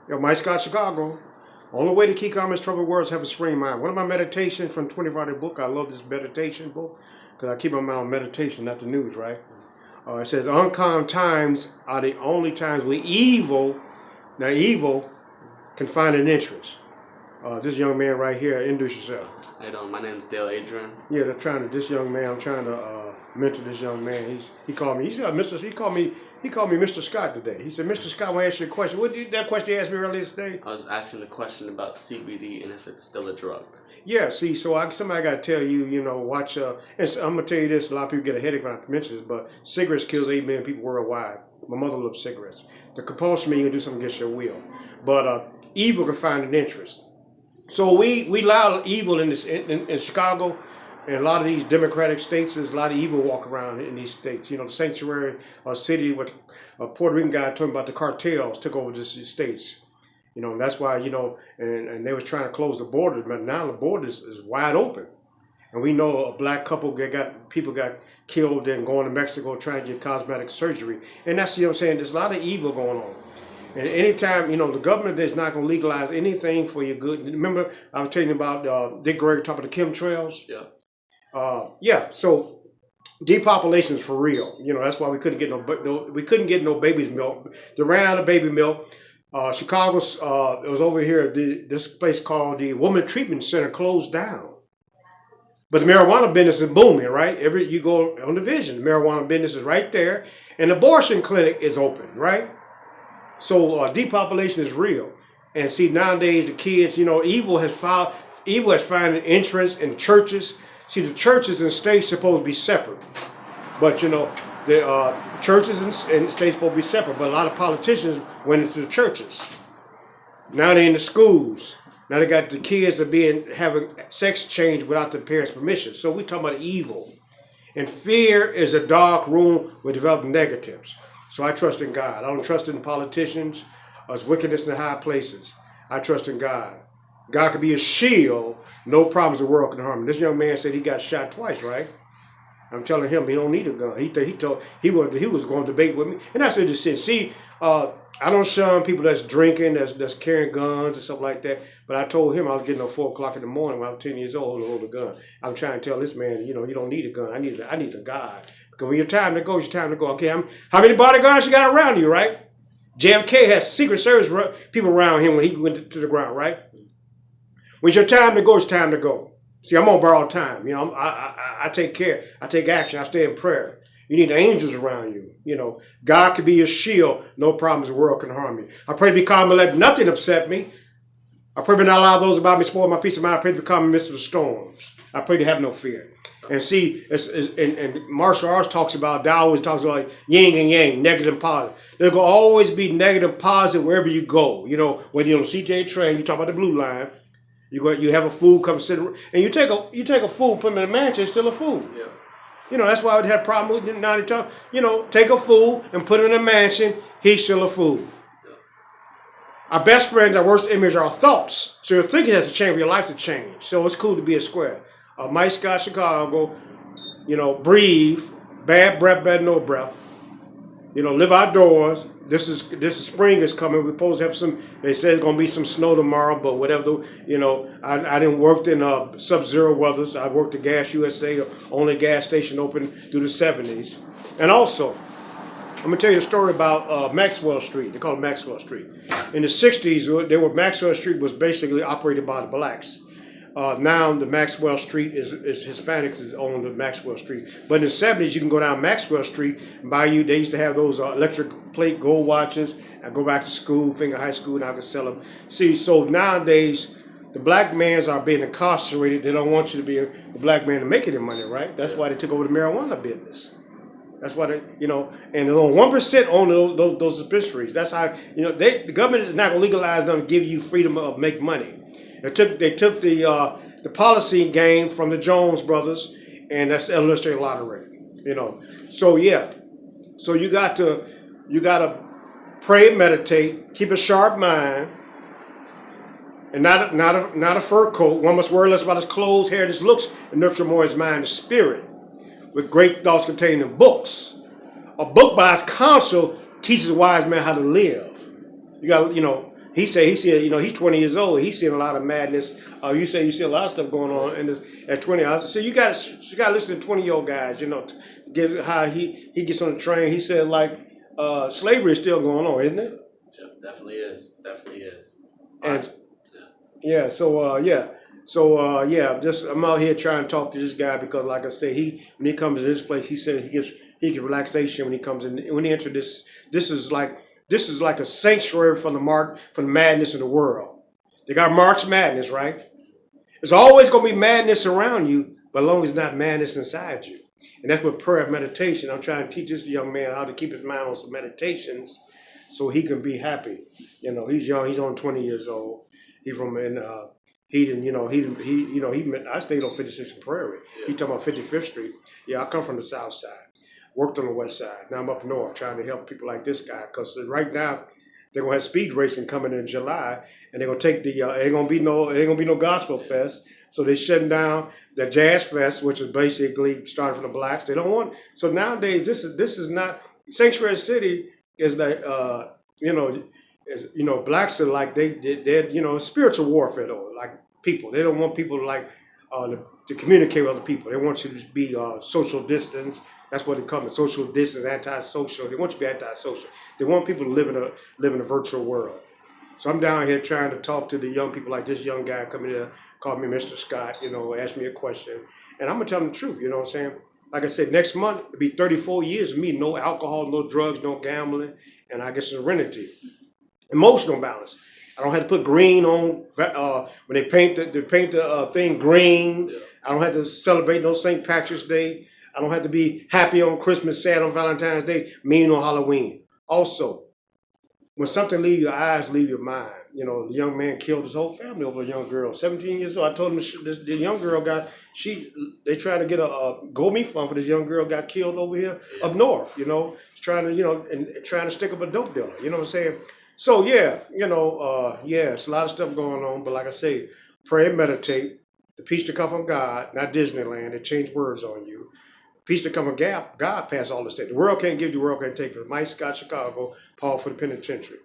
Yo, Mike Scott, Chicago. Only way to keep calm is troubled words have a spring mind. One of my meditations from 25 book, I love this meditation book because I keep my mind on meditation, not the news, right? It says, uncommon times are the only times where evil can find an interest. This young man right here, introduce yourself. How you doing? My name's Dale Adrian. Yeah, I'm trying to mentor this young man. He called me Mr. Scott today. He said, Mr. Scott, I want to ask you a question. That question you asked me earlier today? I was asking the question about CBD and if it's still a drug. Yeah, see, somebody got to tell you, watch, and I'm going to tell you this, a lot of people get a headache when I mention this, but cigarettes kills 8 million people worldwide. My mother loves cigarettes. The compulsion means you do something against your will. But evil can find an interest. So we allow evil in Chicago and a lot of these democratic states. There's a lot of evil walk around in these states. The sanctuary city with a Puerto Rican guy talking about the cartels took over these states. That's why, and they were trying to close the border, but now the border is wide open. And we know a black couple people got killed and going to Mexico trying to get cosmetic surgery. And that's, there's a lot of evil going on. And anytime, the government is not going to legalize anything for your good. Remember, I was telling you about Dick Gregory talking about the chemtrails? Yeah. So depopulation is for real. That's why we couldn't get no baby's milk. The round of baby milk. Chicago's, it was over here, this place called the Woman Treatment Center closed down. But the marijuana business is booming, right? You go on the Vision, the marijuana business is right there. And the abortion clinic is open, right? So depopulation is real. And see, nowadays the kids, evil has found an entrance in churches. See, the churches and states are supposed to be separate. But, the churches and states supposed to be separate. But a lot of politicians went into the churches. Now they're in the schools. Now they got the kids having sex change without the parents' permission. So we talking about evil. And fear is a dark room with developing negatives. So I trust in God. I don't trust in politicians or wickedness in high places. I trust in God. God could be a shield. No problems the world can harm him. This young man said he got shot twice, right? I'm telling him he don't need a gun. He was going to debate with me. And that's what it said. See, I don't shun people that's drinking, that's carrying guns and stuff like that. But I told him I was getting up 4 o'clock in the morning when I was 10 years old to hold a gun. I'm trying to tell this man, you don't need a gun. I need a God. Because when your time to go, it's your time to go. Okay, how many bodyguards you got around you, right? JFK has Secret Service people around him when he went to the ground, right? When it's your time to go, it's time to go. See, I'm on borrowed time. I take care. I take action. I stay in prayer. You need angels around you. God can be your shield. No problems the world can harm you. I pray to be calm and let nothing upset me. I pray to not allow those about me spoil my peace of mind. I pray to be calm in the midst of the storms. I pray to have no fear. And see, and martial arts talks about, Tao always talks about yin and yang, negative and positive. There will always be negative and positive wherever you go. Whether you're on CJ train, you talk about the blue line. You have a fool come sit, and you take a fool, put him in a mansion, it's still a fool. Yeah. That's why I would have a problem with now they talk. Take a fool and put him in a mansion, he's still a fool. Yeah. Our best friends, our worst image, are our thoughts. So your thinking has to change for your life to change. So it's cool to be a square. Mike Scott, Chicago. Breathe. Bad breath, bad no breath. Live outdoors. This is spring is coming. We're supposed to have some. They said it's gonna be some snow tomorrow, but whatever. I didn't work in sub-zero weathers. I worked at Gas USA, the only gas station open through the 70s. And also, I'm gonna tell you a story about Maxwell Street. They call it Maxwell Street. In the 60s, Maxwell Street was basically operated by the blacks. Now the Maxwell Street is Hispanics is owned the Maxwell Street. But in the 70s, you can go down Maxwell Street and buy they used to have those electric plate gold watches. I go back to school, Finger High School, and I could sell them. See, so nowadays, the black mans are being incarcerated. They don't want you to be a black man to make any money, right? That's why they took over the marijuana business. That's why they, and only 1% own those dispensaries. That's how, the government is not going to legalize them to give you freedom of make money. They took the policy game from the Jones brothers, and that's the illustrated lottery. So yeah, so you got to pray, meditate, keep a sharp mind, and not a fur coat. One must worry less about his clothes, hair, and his looks, and nurture more his mind and spirit, with great thoughts contained in books. A book by its counsel teaches a wise man how to live. You got He say he see, you know, he's 20 years old. He's seeing a lot of madness. You say you see a lot of stuff going on in this at 20. So you got to listen to 20-year-old guys. You know, to get how he gets on the train. He said like slavery is still going on, isn't it? Yeah, definitely is. Definitely is. And yeah, just I'm out here trying to talk to this guy because, like I said, when he comes to this place, he said he gets relaxation when he comes in. When he enters this, this is like a sanctuary from the madness in the world. They got March Madness, right? There's always gonna be madness around you, but as long as it's not madness inside you. And that's what prayer and meditation. I'm trying to teach this young man how to keep his mind on some meditations so he can be happy. You know, he's young. He's only 20 years old. He's from I stayed on 56th and Prairie. He talking about 55th Street. Yeah, I come from the South Side. Worked on the West Side. Now I'm up north trying to help people like this guy because right now they're gonna have speed racing coming in July, and they're gonna take the ain't gonna be no gospel fest. So they're shutting down the Jazz Fest, which is basically started from the blacks. They don't want. So nowadays this is not Sanctuary City is like blacks are like they're spiritual warfare though, like people. They don't want people to communicate with other people. They want you to be social distance. That's what they call it, social distance, antisocial. They want you to be antisocial. They want people to live in a virtual world. So I'm down here trying to talk to the young people like this young guy coming here, called me Mr. Scott, asked me a question. And I'm gonna tell him the truth, you know what I'm saying? Like I said, next month it'll be 34 years of me, no alcohol, no drugs, no gambling, and I get serenity. Emotional balance. I don't have to put green on when they paint the thing green. Yeah. I don't have to celebrate no St. Patrick's Day. I don't have to be happy on Christmas, sad on Valentine's Day, mean on Halloween. Also, when something leaves your eyes, leave your mind. The young man killed his whole family over a young girl, 17 years old. I told him the young girl they trying to get a GoMe fund for this young girl got killed over here up north. Trying to stick up a dope dealer. You know what I'm saying? So it's a lot of stuff going on. But like I say, pray and meditate. The peace to come from God, not Disneyland. They change words on you. Peace to come from God passed all this stuff. The world can't give, the world can't take. Mike Scott, Chicago, Paul for the penitentiary.